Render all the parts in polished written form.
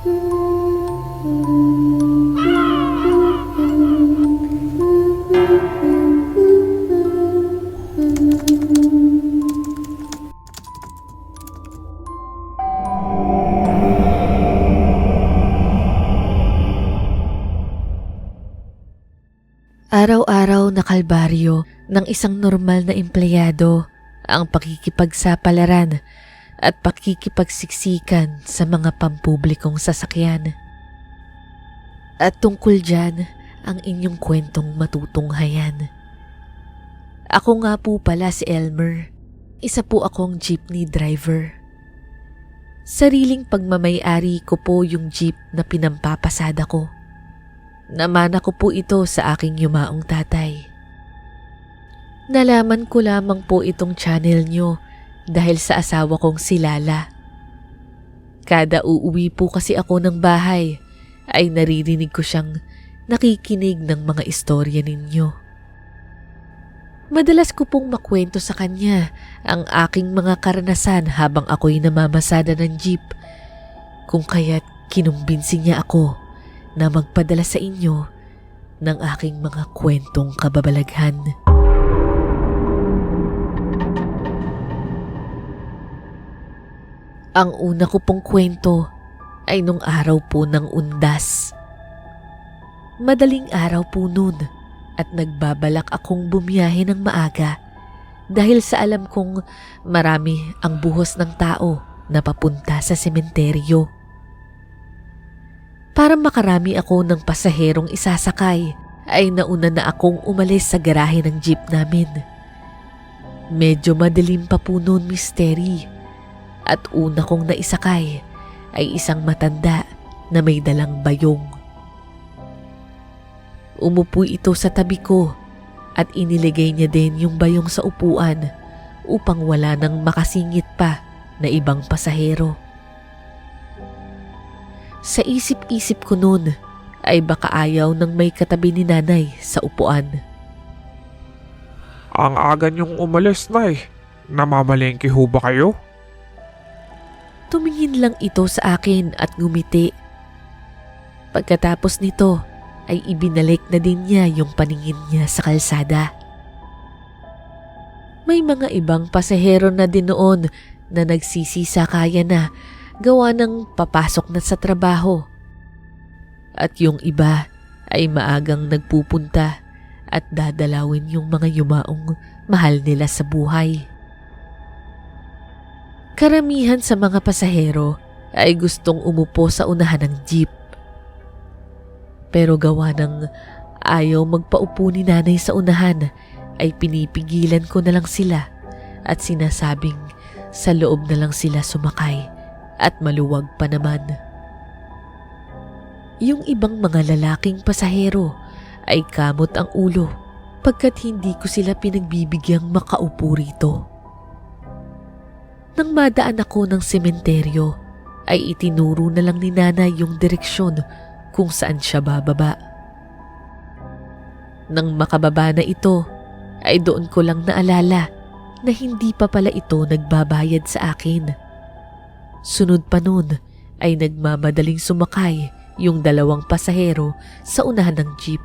Araw-araw na kalbaryo ng isang normal na empleyado ang pakikipagsapalaran at pakikipagsiksikan sa mga pampublikong sasakyan. At tungkol dyan ang inyong kwentong matutunghayan. Ako nga po pala si Elmer. Isa po akong jeepney driver. Sariling pagmamay-ari ko po yung jeep na pinampapasada ko. Namana ko po ito sa aking yumaong tatay. Nalaman ko lamang po itong channel nyo dahil sa asawa kong si Lala. Kada uuwi po kasi ako ng bahay ay naririnig ko siyang nakikinig ng mga istorya ninyo. Madalas ko pong makwento sa kanya ang aking mga karanasan habang ako'y namamasada ng jeep, kung kaya't kinumbinsi niya ako na magpadala sa inyo ng aking mga kwentong kababalaghan. Ang una ko pong kwento ay nung araw po ng undas. Madaling araw po noon at nagbabalak akong bumiyahe ng maaga dahil sa alam kong marami ang buhos ng tao na papunta sa sementeryo. Para makarami ako ng pasaherong isasakay, ay nauna na akong umalis sa garahe ng jeep namin. Medyo madilim pa po noon, misteri. At una kong naisakay ay isang matanda na may dalang bayong. Umupo ito sa tabi ko at iniligay niya din yung bayong sa upuan upang wala nang makasingit pa na ibang pasahero. Sa isip-isip ko noon ay baka ayaw ng may katabi ni nanay sa upuan. Ang aga niyong umalis, Nay. Namamalengke ho ba kayo? Tumingin lang ito sa akin at ngumiti. Pagkatapos nito ay ibinalik na din niya yung paningin niya sa kalsada. May mga ibang pasahero na din noon na nagsisisakaya na gawa ng papasok na sa trabaho. At yung iba ay maagang nagpupunta at dadalawin yung mga yumaong mahal nila sa buhay. Karamihan sa mga pasahero ay gustong umupo sa unahan ng jeep. Pero gawa ng ayaw magpaupo ni nanay sa unahan ay pinipigilan ko na lang sila at sinasabing sa loob na lang sila sumakay. At maluwag pa naman. Yung ibang mga lalaking pasahero ay kamot ang ulo pagkat hindi ko sila pinagbibigyan makaupo rito. Nang madaan ako ng sementeryo ay itinuro na lang ni nanay yung direksyon kung saan siya bababa. Nang makababa na ito ay doon ko lang naalala na hindi pa pala ito nagbabayad sa akin. Sunod pa nun ay nagmamadaling sumakay yung dalawang pasahero sa unahan ng jeep.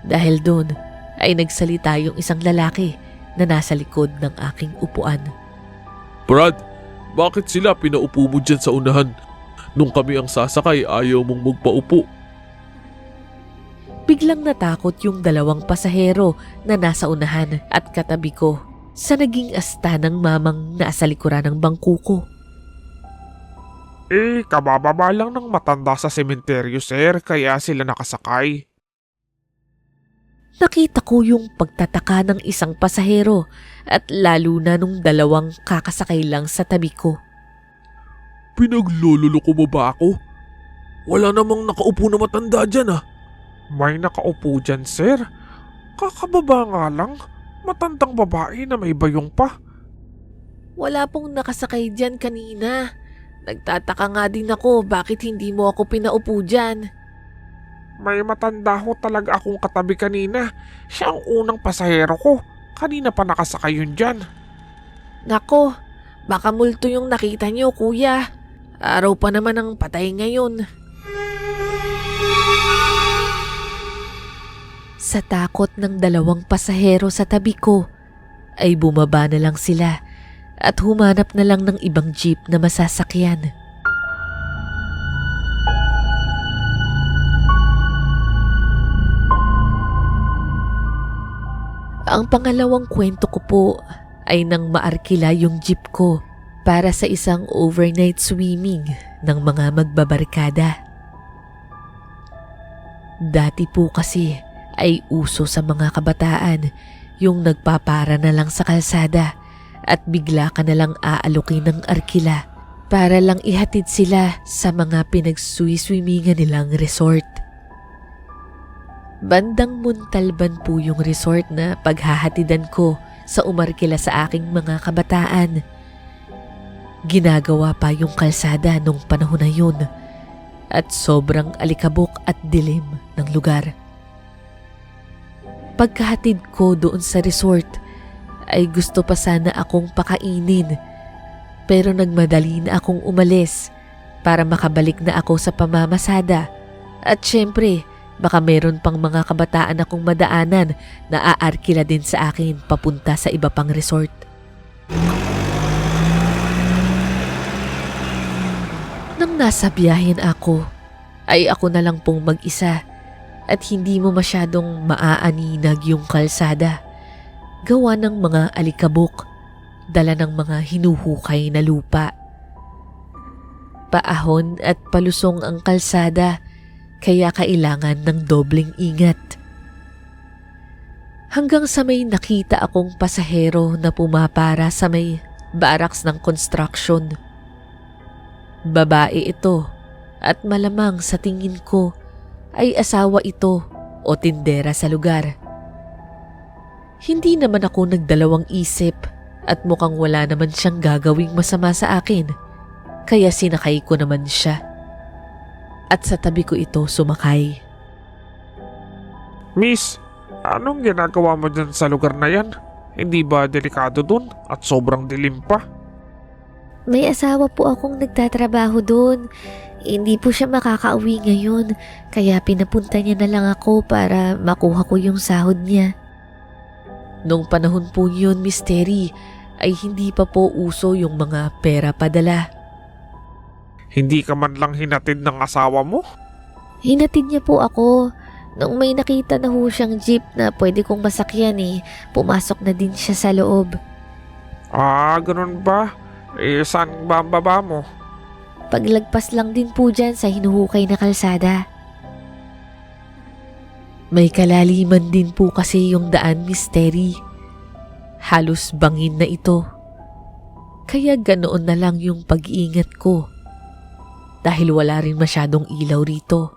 Dahil doon ay nagsalita yung isang lalaki na nasa likod ng aking upuan. Brad, bakit sila pinaupo mo dyan sa unahan? Nung kami ang sasakay, ayaw mong magpaupo. Biglang natakot yung dalawang pasahero na nasa unahan at katabi ko sa naging asta ng mamang nasa likuran ng bangko ko. Kabababa lang ng matanda sa sementeryo, sir, kaya sila nakasakay. Nakita ko yung pagtataka ng isang pasahero at lalo na nung dalawang kakasakay lang sa tabi ko. Pinaglululoko mo ba ako? Wala namang nakaupo na matanda dyan ah. May nakaupo dyan, sir. Kakababa nga lang. Matandang babae na may bayong pa. Wala pong nakasakay dyan kanina. Nagtataka nga din ako bakit hindi mo ako pinaupo dyan. May matanda ho talaga akong katabi kanina. Siya ang unang pasahero ko. Kanina pa nakasakay yun dyan. Nako, baka multo yung nakita niyo, kuya. Araw pa naman ang patay ngayon. Sa takot ng dalawang pasahero sa tabi ko, ay bumaba na lang sila at humanap na lang ng ibang jeep na masasakyan. Ang pangalawang kwento ko po ay nang maarkila yung jeep ko para sa isang overnight swimming ng mga magbabarkada. Dati po kasi ay uso sa mga kabataan yung nagpapara na lang sa kalsada at bigla ka na lang aalukin ng arkila para lang ihatid sila sa mga pinagsuswimingan nilang resort. Bandang Muntalban po yung resort na paghahatidan ko sa umarkila sa aking mga kabataan. Ginagawa pa yung kalsada nung panahon na yun at sobrang alikabok at dilim ng lugar. Pagkahatid ko doon sa resort ay gusto pa sana akong pakainin pero nagmadali na akong umalis para makabalik na ako sa pamamasada at syempre baka meron pang mga kabataan akong madaanan na aarkila din sa akin papunta sa iba pang resort. Nang nasa biyahin ako ay ako na lang pong mag-isa at hindi mo masyadong maaaninag yung kalsada. Gawa ng mga alikabok, dala ng mga hinuhukay na lupa. Paahon at palusong ang kalsada, kaya kailangan ng dobleng ingat. Hanggang sa may nakita akong pasahero na pumapara sa may barracks ng construction. Babae ito at malamang sa tingin ko ay asawa ito o tindera sa lugar. Hindi naman ako nagdalawang isip at mukhang wala naman siyang gagawing masama sa akin, kaya sinakay ko naman siya. At sa tabi ko ito sumakay. Miss, anong ginagawa mo dyan sa lugar na yan? Hindi ba delikado dun at sobrang dilim pa? May asawa po akong nagtatrabaho doon. Hindi po siya makakauwi ngayon, kaya pinapunta niya na lang ako para makuha ko yung sahod niya. Nung panahon po yun, Miss Terry, ay hindi pa po uso yung mga pera padala. Hindi ka man lang hinatid ng asawa mo? Hinatid niya po ako. Nung may nakita na ho siyang jeep na pwede kong masakyan pumasok na din siya sa loob. Ah, ganun ba? Saan ba ang baba mo? Paglagpas lang din po dyan sa hinuhukay na kalsada. May kalaliman din po kasi yung daan, Miss Terry. Halos bangin na ito. Kaya ganoon na lang yung pag-iingat ko. Dahil wala rin masyadong ilaw rito.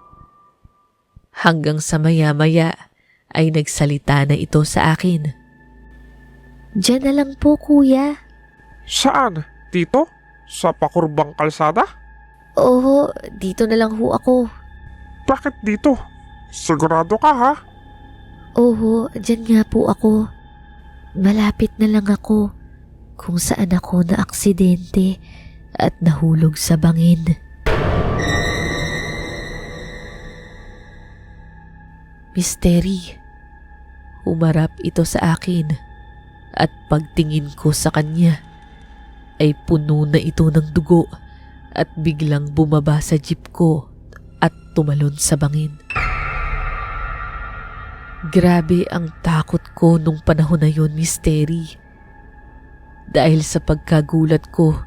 Hanggang sa maya-maya ay nagsalita na ito sa akin. Diyan na lang po, kuya. Saan? Dito? Sa pakurbang kalsada? Oo, dito na lang ho ako. Bakit dito? Sigurado ka ha? Oo, dyan nga po ako. Malapit na lang ako kung saan ako na aksidente at nahulog sa bangin. Misteri, humarap ito sa akin at pagtingin ko sa kanya ay puno na ito ng dugo at biglang bumaba sa jeep ko at tumalon sa bangin. Grabe ang takot ko nung panahon na yon, Misteri. Dahil sa pagkagulat ko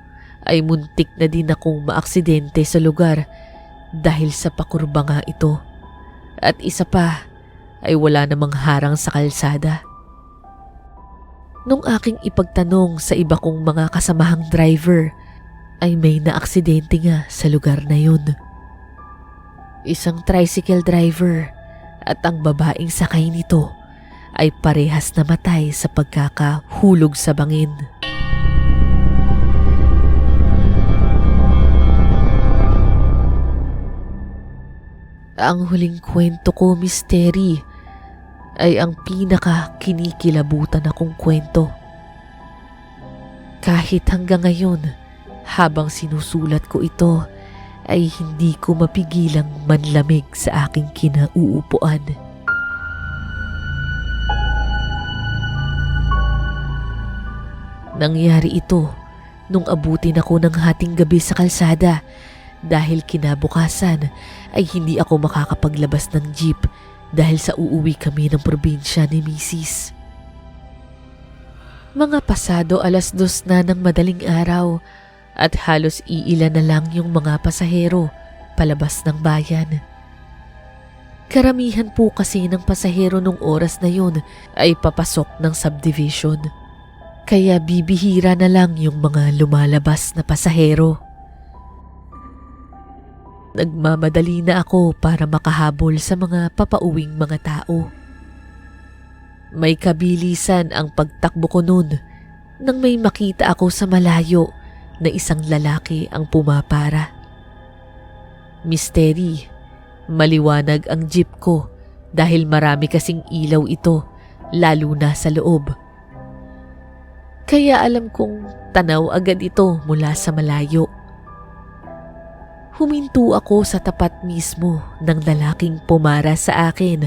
ay muntik na din akong maaksidente sa lugar dahil sa pakurba nga ito. At isa pa ay wala namang harang sa kalsada. Nung aking ipagtanong sa iba kong mga kasamahang driver, ay may naaksidente nga sa lugar na yun. Isang tricycle driver at ang babaeng sakay nito ay parehas namatay sa pagkakahulog sa bangin. Ang huling kwento ko, Misteri, ay ang pinaka kinikilabutan akong kwento. Kahit hanggang ngayon Habang sinusulat ko ito, ay hindi ko mapigilang manlamig sa aking kinauupuan. Nangyari ito nung abutin ako ng hating gabi sa kalsada dahil kinabukasan ay hindi ako makakapaglabas ng jeep dahil sa uuwi kami ng probinsya ni Mrs. Mga pasado 2:00 na ng madaling araw at halos iilan na lang yung mga pasahero palabas ng bayan. Karamihan po kasi ng pasahero nung oras na yun ay papasok ng subdivision. Kaya bibihira na lang yung mga lumalabas na pasahero. Nagmamadali na ako para makahabol sa mga papauwing mga tao. May kabilisan ang pagtakbo ko noon nang may makita ako sa malayo na isang lalaki ang pumapara. Misteri, maliwanag ang jeep ko dahil marami kasing ilaw ito, lalo na sa loob. Kaya alam kong tanaw agad ito mula sa malayo. Huminto ako sa tapat mismo ng lalaking pumara sa akin.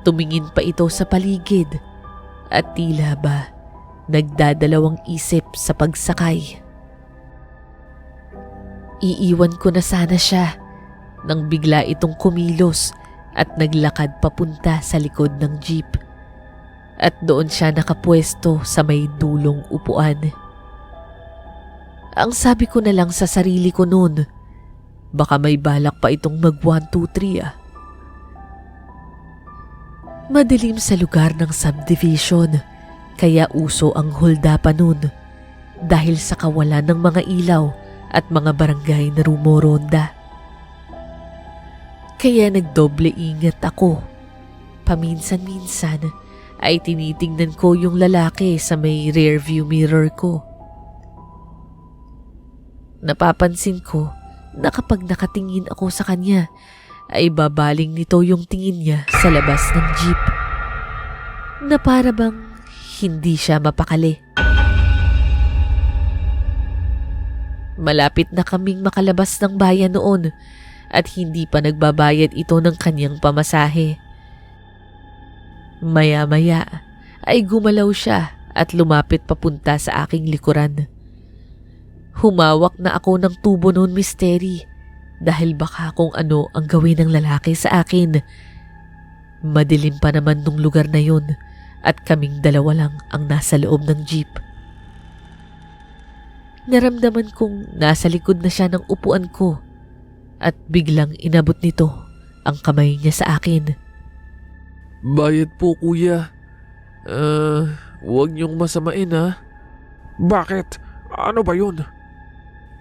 Tumingin pa ito sa paligid at tila ba nagdadalawang isip sa pagsakay. Iiwan ko na sana siya nang bigla itong kumilos at naglakad papunta sa likod ng jeep. At doon siya nakapwesto sa may dulong upuan. Ang sabi ko na lang sa sarili ko noon, baka may balak pa itong mag 1, 2, 3 Madilim sa lugar ng subdivision, kaya uso ang hulda pa noon dahil sa kawalan ng mga ilaw at mga barangay na rumoronda. Kaya nagdoble ingat ako. Paminsan-minsan ay tinitingnan ko yung lalaki sa may rearview mirror ko. Napapansin ko na kapag nakatingin ako sa kanya ay babaling nito yung tingin niya sa labas ng jeep. Na para bang hindi siya mapakali. Malapit na kaming makalabas ng bayan noon at hindi pa nagbabayad ito ng kanyang pamasahe. Maya-maya ay gumalaw siya at lumapit papunta sa aking likuran. Humawak na ako ng tubo noon, Misteri, dahil baka kung ano ang gawin ng lalaki sa akin. Madilim pa naman nung lugar na yun at kaming dalawa lang ang nasa loob ng jeep. Naramdaman kong nasa likod na siya ng upuan ko at biglang inabot nito ang kamay niya sa akin. Bayad po, kuya. Huwag niyong masamain, ha? Bakit? Ano ba yun?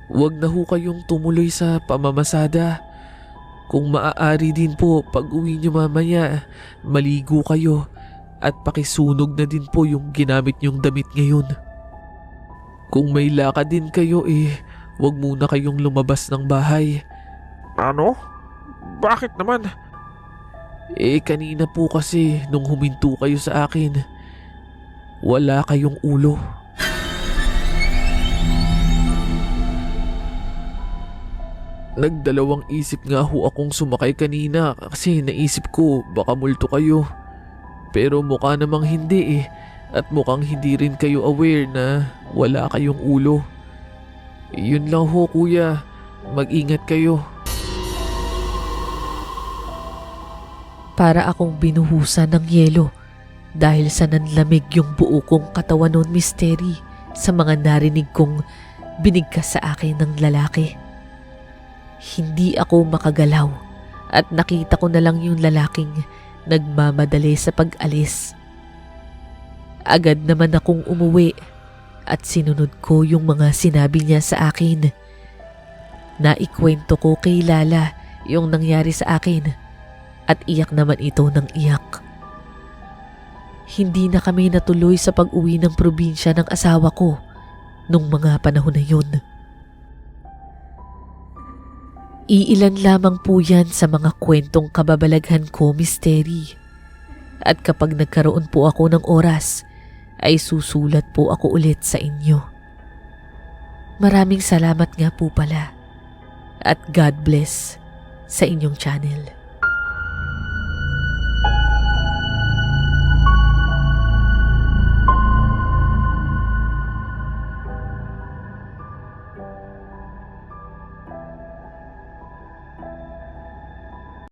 Huwag na ho kayong tumuloy sa pamamasada. Kung maaari din po, pag uwi niyo mamaya, maligo kayo at pakisunog na din po yung ginamit niyong damit ngayon. Kung may lakad din kayo huwag muna kayong lumabas ng bahay. Ano? Bakit naman? Kanina po kasi nung huminto kayo sa akin, wala kayong ulo. Nagdalawang isip nga ho akong sumakay kanina kasi naisip ko baka multo kayo. Pero mukha namang hindi at mukhang hindi rin kayo aware na wala kayong ulo. Yun lang ho, kuya. Mag-ingat kayo. Para akong binuhusan ng yelo dahil sa nanlamig yung buo kong katawan noon, Misteri, sa mga narinig kong binigkas sa akin ng lalaki. Hindi ako makagalaw at nakita ko na lang yung lalaking nagmamadali sa pag-alis. Agad naman akong umuwi at sinunod ko yung mga sinabi niya sa akin. Naikwento ko kay Lala yung nangyari sa akin at iyak naman ito ng iyak. Hindi na kami natuloy sa pag-uwi ng probinsya ng asawa ko nung mga panahon na yun. Iilan lamang po yan sa mga kwentong kababalaghan ko, Misteri. At kapag nagkaroon po ako ng oras, ay susulat po ako ulit sa inyo. Maraming salamat nga po pala. At God bless sa inyong channel.